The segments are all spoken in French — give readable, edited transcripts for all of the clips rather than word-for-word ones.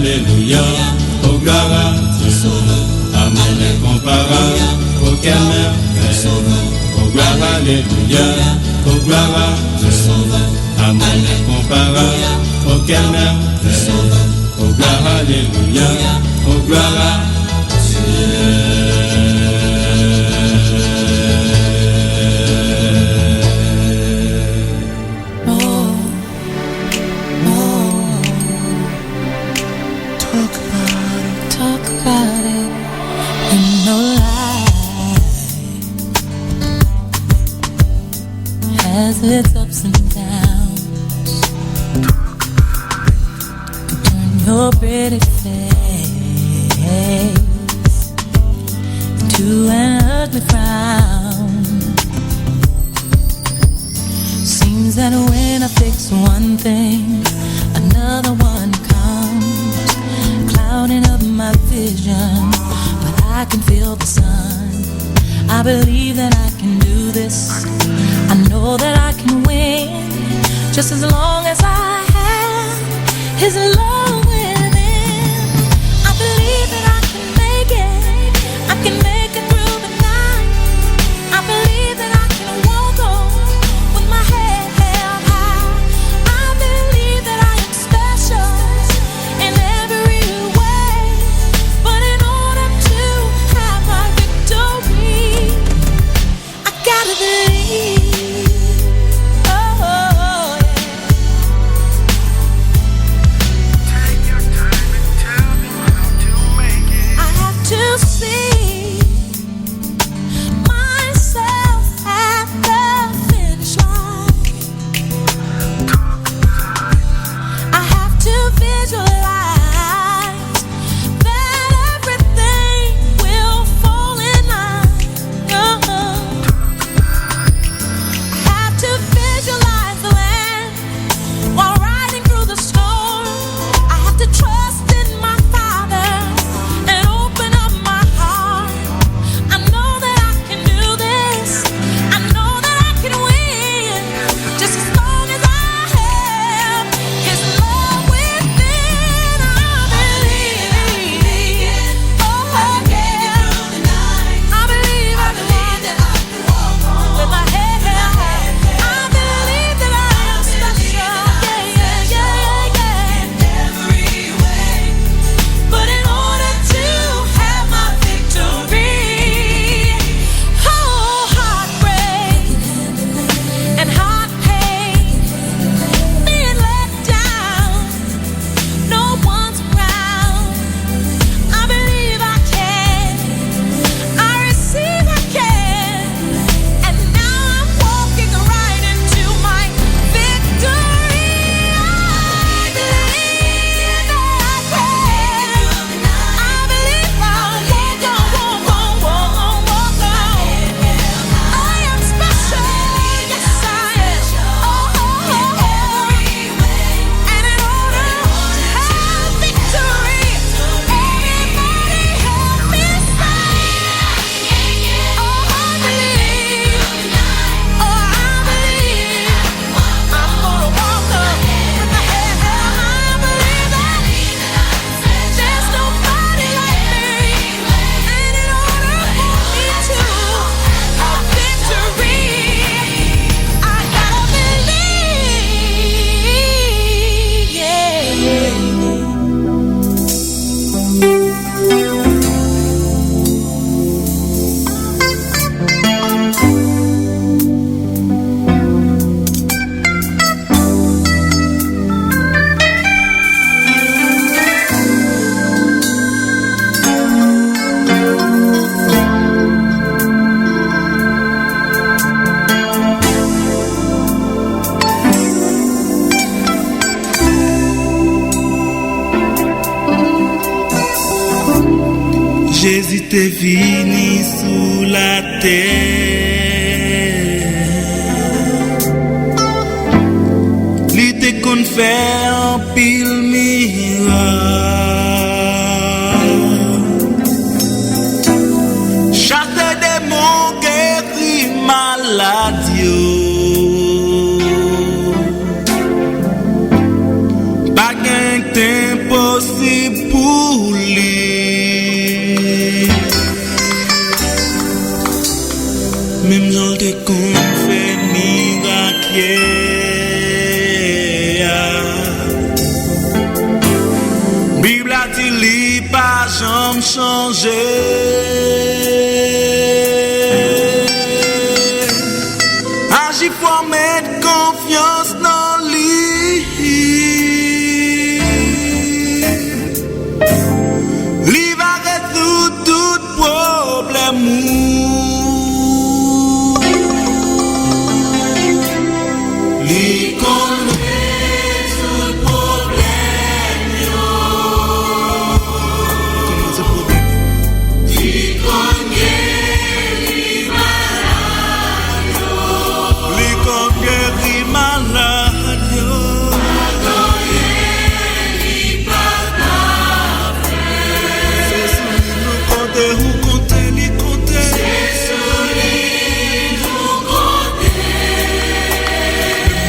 alléluia, oh gloire à Dieu, amour incomparable, oh quelle merveille, oh gloire alléluia, oh gloire à Dieu, amour incomparable, oh quelle merveille, oh gloire alléluia, oh gloire à Dieu. Its ups and downs, turn your pretty face into an ugly frown. Seems that when I fix one thing, another one comes, clouding up my vision, but I can feel the sun. I believe that I can do this. I know that I can win, just as long as I have His love within. I believe that I can make it. I can make it through the night. I believe that I can walk on with my head held high. I believe that I am special in every way, but in order to have my victory, I gotta believe. Jésus t'est venu sous la terre, lui te qu'on fait un pile miracle. Chaque démon guérit maladie, pas qu'un impossible pour lui. Même j'en te qu'on fait miracle. Bible a dit li pas jamais changé. Agis pour mettre confiance dans lui. Li va résoudre tout problème. Li connaît tout problème. Comment ce problème? Li connaît li malade. Li connaît li malade. C'est celui nous compter ou compter li compter. C'est celui nous compter.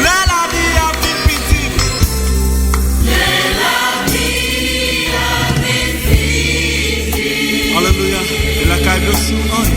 La vie a fait pitié. Alléluia. Et la caille de son oeil.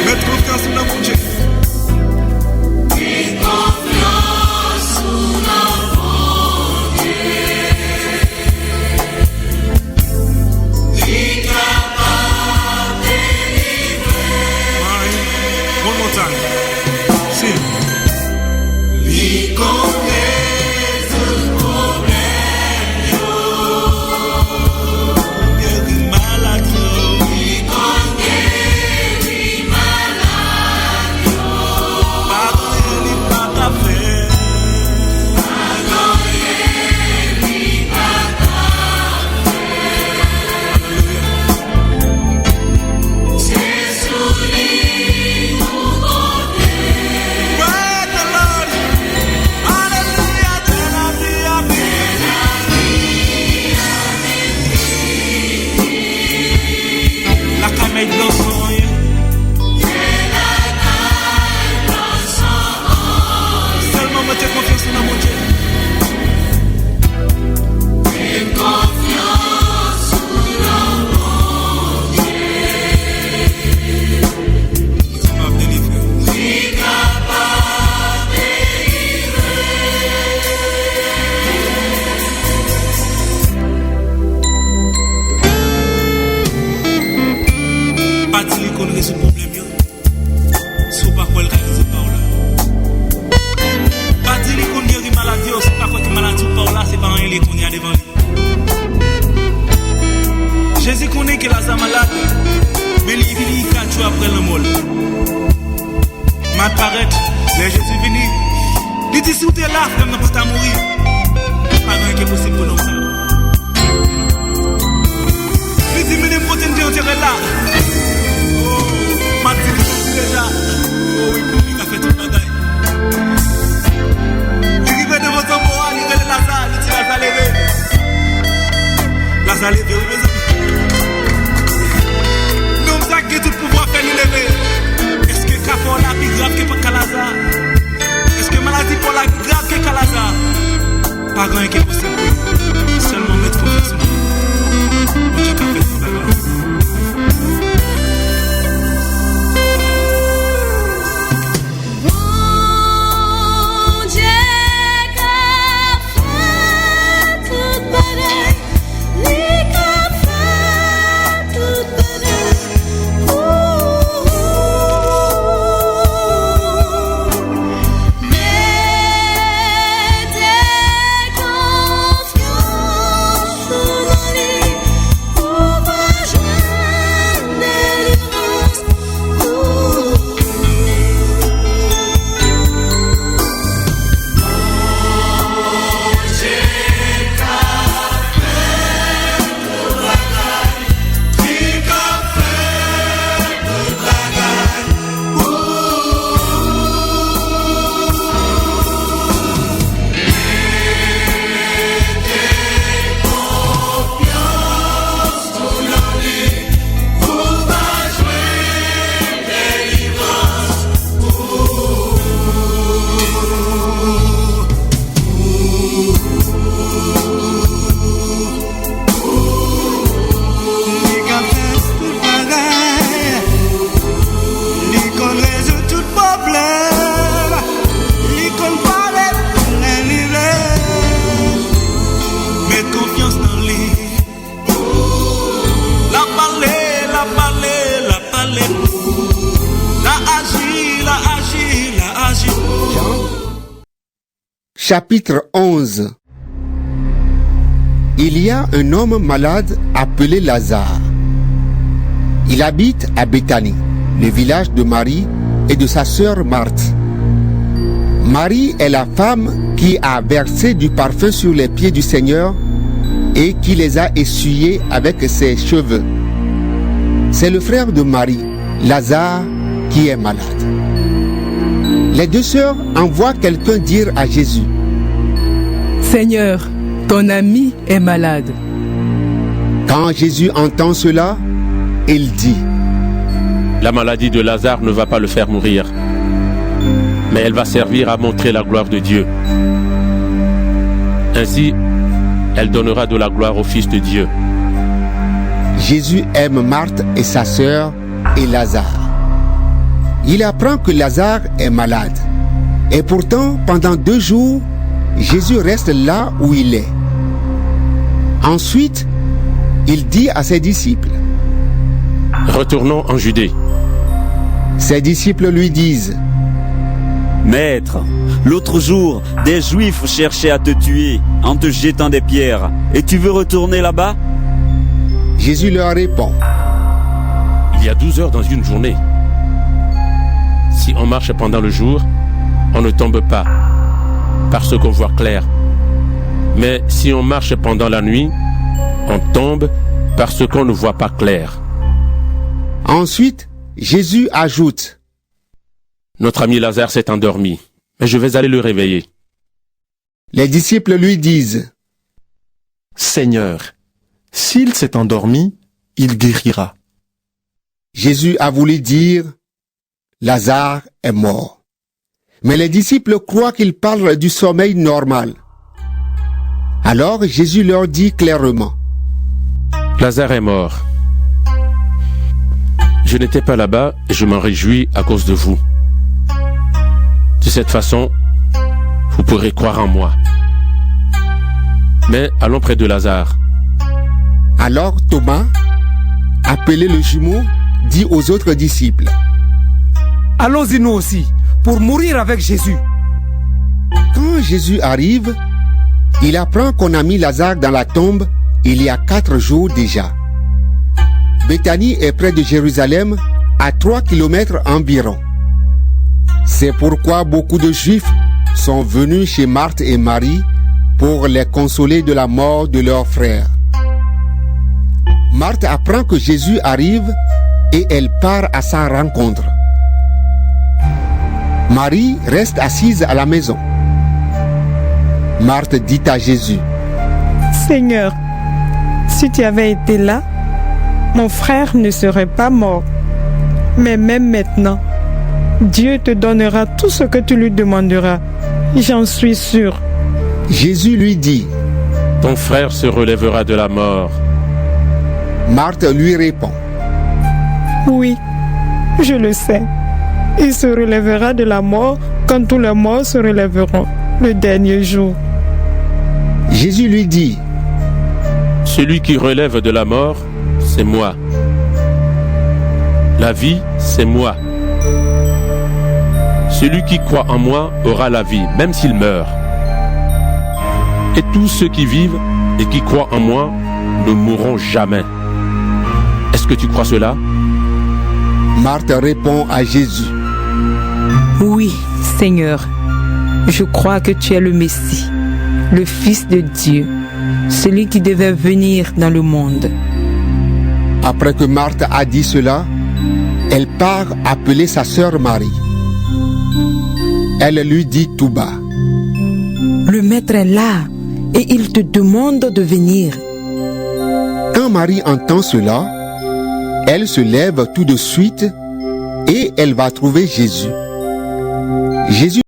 Mettre confiance dans mon Dieu. One more time. Sing. Li connaît tout problème. Guéri malade. Li connaît li malade. Pardon li pas qu'à faire. Pardon li pas qu'à faire. C'est celui. Seulement mettez confiance dans mon Dieu. Confiance dans mon Dieu. Capable de délivrer. Capable de délivrer. Pas dire qu'on résout le problème. Sous pas quoi le cas de Paula. Pas dire qu'on guérit maladie, sous pas quoi que maladie Paula, c'est pas un élé qu'on y a devant lui. Jésus connaît que la malade, mais il vit 4 jours après le mol. M'apparaît, les Jésus venu, il dit si tu es là, frère, ne pas mourir. Pas rien qui est possible pour nous ça. Il dit, mais les protéines de Dieu là. Ma dit déjà. Oh oui, il a fait tout le bagaille. Il arrive devant son bois, il arrive Lazare, il dit Lazare levé. Lazare levé, oui, mes amis. Nous avons tout le pouvoir faire nous lever. Est-ce que Capon la plus grave que Lazare? Est-ce que maladie pour la plus grave que Lazare? Pas grand qui est possible. Seulement mettre confiance en nous. Dieu qui a fait tout le bagaille. Mais dès qu'on chapitre 11. Il y a un homme malade appelé Lazare. Il habite à Béthanie, le village de Marie et de sa sœur Marthe. Marie est la femme qui a versé du parfum sur les pieds du Seigneur et qui les a essuyés avec ses cheveux. C'est le frère de Marie, Lazare, qui est malade. Les deux sœurs envoient quelqu'un dire à Jésus: Seigneur, ton ami est malade. Quand Jésus entend cela, il dit: La maladie de Lazare ne va pas le faire mourir, mais elle va servir à montrer la gloire de Dieu. Ainsi, elle donnera de la gloire au Fils de Dieu. Jésus aime Marthe et sa sœur et Lazare. Il apprend que Lazare est malade. Et pourtant, pendant 2 jours, Jésus reste là où il est. Ensuite, il dit à ses disciples: Retournons en Judée. Ses disciples lui disent: Maître, l'autre jour, des Juifs cherchaient à te tuer en te jetant des pierres. Et tu veux retourner là-bas? Jésus leur répond: Il y a 12 heures dans une journée. Si on marche pendant le jour, on ne tombe pas, parce qu'on voit clair. Mais si on marche pendant la nuit, on tombe parce qu'on ne voit pas clair. Ensuite, Jésus ajoute: Notre ami Lazare s'est endormi, mais je vais aller le réveiller. Les disciples lui disent: Seigneur, s'il s'est endormi, il guérira. Jésus a voulu dire: Lazare est mort. Mais les disciples croient qu'il parle du sommeil normal. Alors Jésus leur dit clairement: Lazare est mort. Je n'étais pas là-bas et je m'en réjouis à cause de vous. De cette façon, vous pourrez croire en moi. Mais allons près de Lazare. Alors Thomas, appelé le jumeau, dit aux autres disciples: Allons-y nous aussi, pour mourir avec Jésus. Quand Jésus arrive, il apprend qu'on a mis Lazare dans la tombe il y a 4 jours déjà. Béthanie est près de Jérusalem, à 3 kilomètres environ. C'est pourquoi beaucoup de Juifs sont venus chez Marthe et Marie pour les consoler de la mort de leur frère. Marthe apprend que Jésus arrive et elle part à sa rencontre. Marie reste assise à la maison. Marthe dit à Jésus: Seigneur, si tu avais été là, mon frère ne serait pas mort. Mais même maintenant, Dieu te donnera tout ce que tu lui demanderas. J'en suis sûr. Jésus lui dit: Ton frère se relèvera de la mort. Marthe lui répond: Oui, je le sais. Il se relèvera de la mort quand tous les morts se relèveront le dernier jour. Jésus lui dit: Celui qui relève de la mort, c'est moi. La vie, c'est moi. Celui qui croit en moi aura la vie, même s'il meurt. Et tous ceux qui vivent et qui croient en moi ne mourront jamais. Est-ce que tu crois cela? Marthe répond à Jésus: Oui, Seigneur, je crois que tu es le Messie, le Fils de Dieu, celui qui devait venir dans le monde. Après que Marthe a dit cela, elle part appeler sa sœur Marie. Elle lui dit tout bas: Le Maître est là et il te demande de venir. Quand Marie entend cela, elle se lève tout de suite et elle va trouver Jésus. Jésus